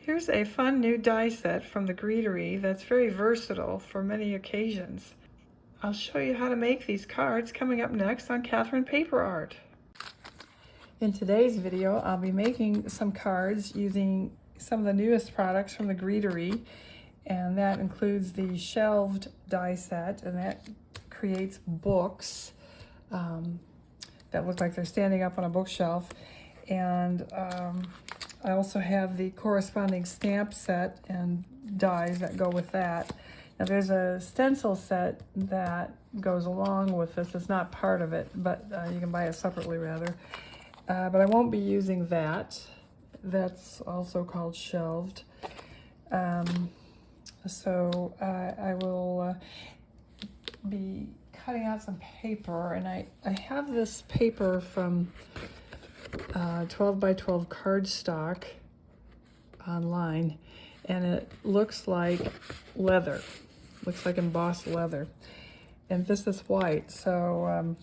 Here's a fun new die set from the Greetery that's very versatile for many occasions. I'll show you how to make these cards coming up next on Catherine Paper Art. In today's video, I'll be making some cards using some of the newest products from the Greetery, and that includes the Shelved die set, and that creates books that look like they're standing up on a bookshelf. And I also have the corresponding stamp set and dies that go with that. Now there's a stencil set that goes along with this. It's not part of it, but you can buy it separately rather. But I won't be using that. That's also called Shelved. So I will be cutting out some paper, and I have this paper from 12 by 12 cardstock online, and it looks like leather, looks like embossed leather, and this is white. So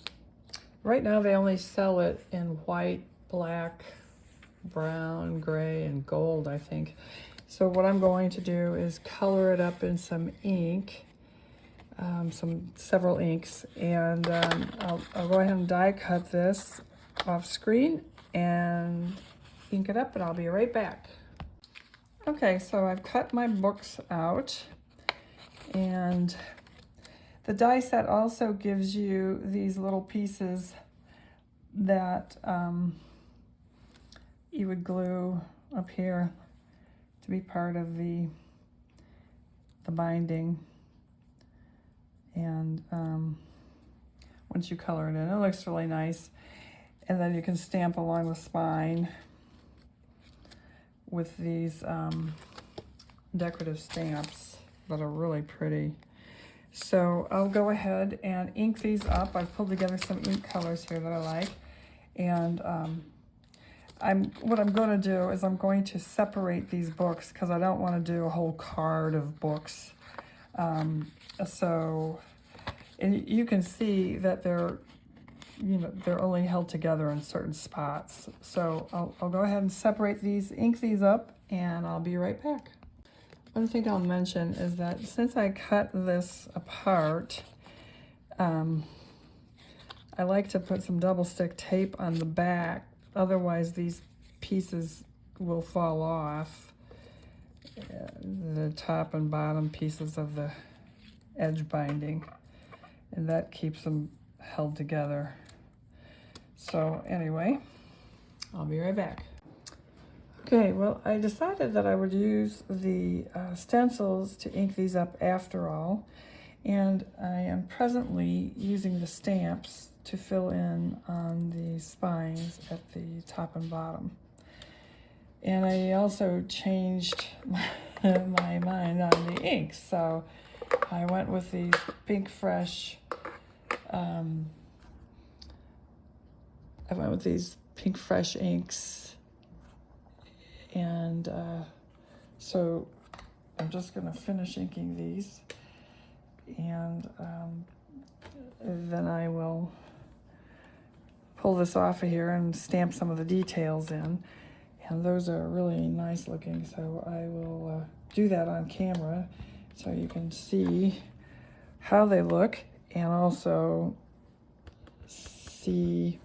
right now they only sell it in white, black, brown, gray, and gold, I think. So what I'm going to do is color it up in some ink, several inks, and I'll go ahead and die cut this off screen and ink it up, and I'll be right back. Okay, so I've cut my books out, and the die set also gives you these little pieces that you would glue up here to be part of the binding. And once you color it in, it looks really nice. And then you can stamp along the spine with these decorative stamps that are really pretty. So I'll go ahead and ink these up. I've pulled together some ink colors here that I like. And what I'm going to do is I'm going to separate these books because I don't want to do a whole card of books. And you can see that they're only held together in certain spots. So I'll go ahead and separate these, ink these up, and I'll be right back. One thing I'll mention is that since I cut this apart, I like to put some double stick tape on the back. Otherwise these pieces will fall off, the top and bottom pieces of the edge binding, and that keeps them held together. So anyway, I'll be right back. Okay, well, I decided that I would use the stencils to ink these up after all, and I am presently using the stamps to fill in on the spines at the top and bottom. And I also changed my mind on the inks, so I went with these Pink Fresh inks, and so I'm just going to finish inking these, and then I will pull this off of here and stamp some of the details in, and those are really nice looking, so I will do that on camera so you can see how they look, and also see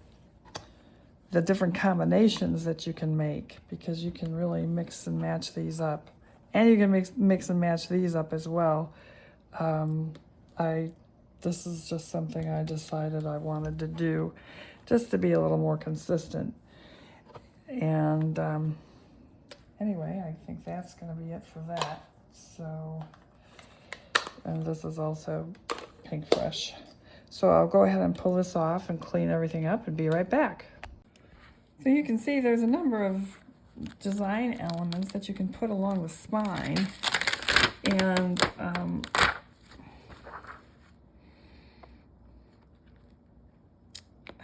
the different combinations that you can make, because you can really mix and match these up, and you can mix and match these up as well. This is just something I decided I wanted to do just to be a little more consistent. And anyway, I think that's going to be it for that. So, and this is also Pink Fresh. So I'll go ahead and pull this off and clean everything up and be right back. So you can see there's a number of design elements that you can put along the spine, and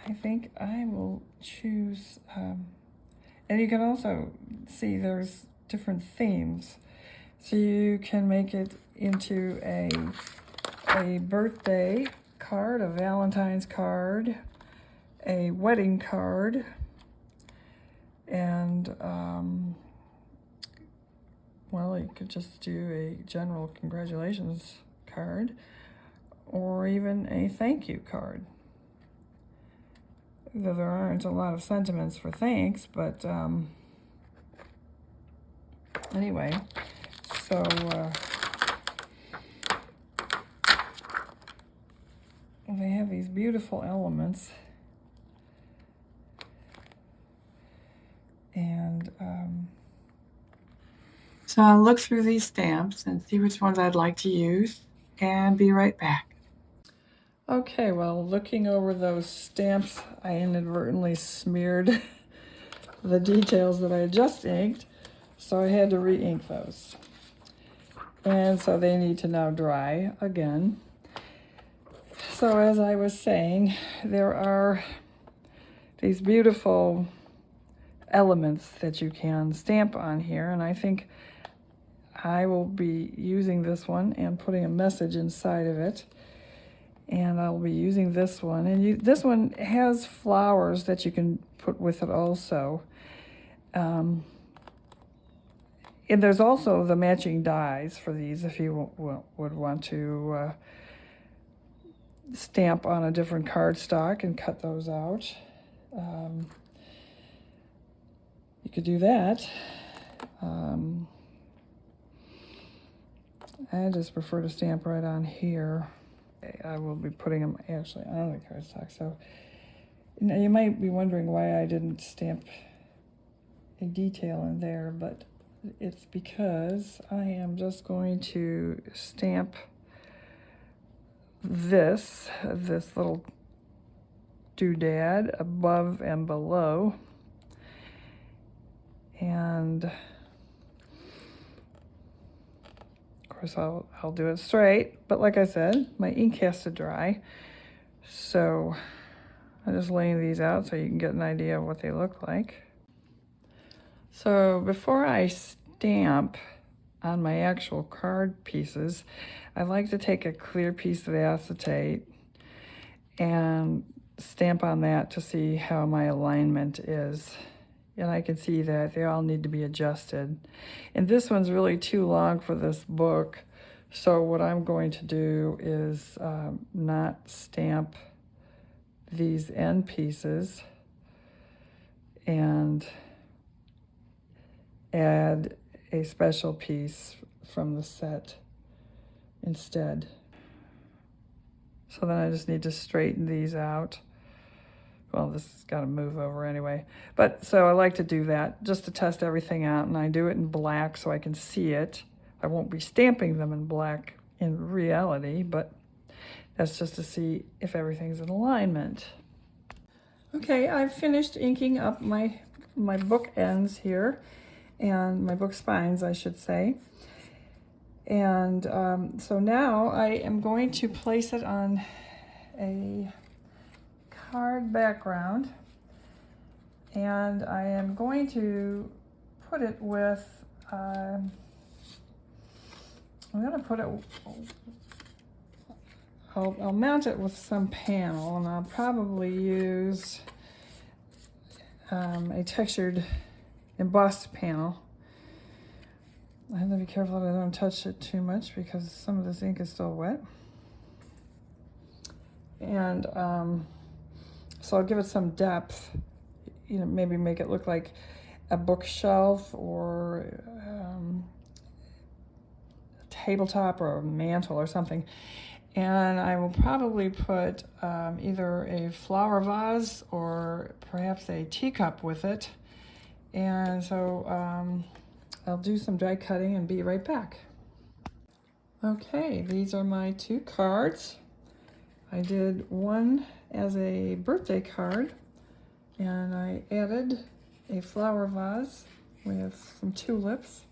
I think I will choose, and you can also see there's different themes. So you can make it into a birthday card, a Valentine's card, a wedding card, and well, you could just do a general congratulations card or even a thank you card. Though there aren't a lot of sentiments for thanks, but anyway, so they have these beautiful elements, and so I'll look through these stamps and see which ones I'd like to use and be right back. Okay, well, looking over those stamps, I inadvertently smeared the details that I had just inked, so I had to re-ink those. And so they need to now dry again. So as I was saying, there are these beautiful elements that you can stamp on here, and I think I will be using this one and putting a message inside of it. And I'll be using this one, and this one has flowers that you can put with it also. And there's also the matching dies for these if you would want to stamp on a different cardstock and cut those out. You could do that. I just prefer to stamp right on here. I will be putting them actually on the cardstock. So now you might be wondering why I didn't stamp a detail in there, but it's because I am just going to stamp this little doodad above and below. And of course I'll do it straight, but like I said, my ink has to dry. So I'm just laying these out so you can get an idea of what they look like. So before I stamp on my actual card pieces, I like to take a clear piece of acetate and stamp on that to see how my alignment is. And I can see that they all need to be adjusted. And this one's really too long for this book, so what I'm going to do is not stamp these end pieces and add a special piece from the set instead. So then I just need to straighten these out. Well, this has got to move over anyway. But so I like to do that just to test everything out, and I do it in black so I can see it. I won't be stamping them in black in reality, but that's just to see if everything's in alignment. Okay, I've finished inking up my book ends here, and my book spines, I should say. And so now I am going to place it on a card background, and I am going to put it with, I'm going to put it, I'll mount it with some panel, and I'll probably use a textured embossed panel. I have to be careful that I don't touch it too much because some of this ink is still wet. And so I'll give it some depth, you know, maybe make it look like a bookshelf or a tabletop or a mantle or something. And I will probably put either a flower vase or perhaps a teacup with it. And so I'll do some dry cutting and be right back. Okay, these are my two cards. I did one as a birthday card, and I added a flower vase with some tulips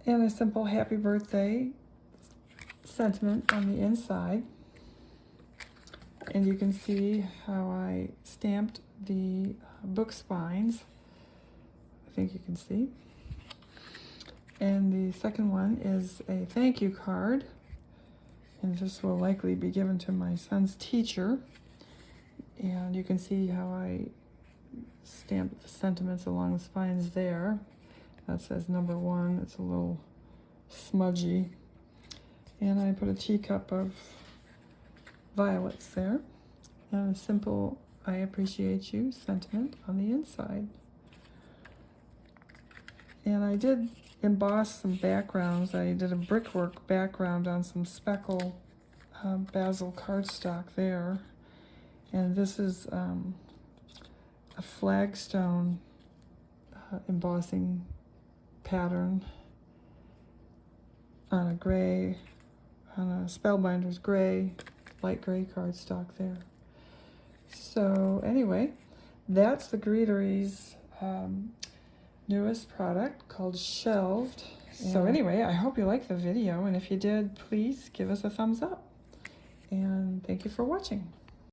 and a simple happy birthday sentiment on the inside. And you can see how I stamped the book spines. I think you can see. And the second one is a thank you card. And this will likely be given to my son's teacher. And you can see how I stamped the sentiments along the spines there. That says number 1. It's a little smudgy. And I put a teacup of violets there. And a simple I appreciate you sentiment on the inside. And I did emboss some backgrounds. I did a brickwork background on some speckle basil cardstock there. And this is a flagstone embossing pattern on a gray, on a Spellbinders gray, light gray cardstock there. So anyway, that's the Greetery's newest product called Shelved. So anyway, I hope you liked the video, and if you did, please give us a thumbs up. And thank you for watching.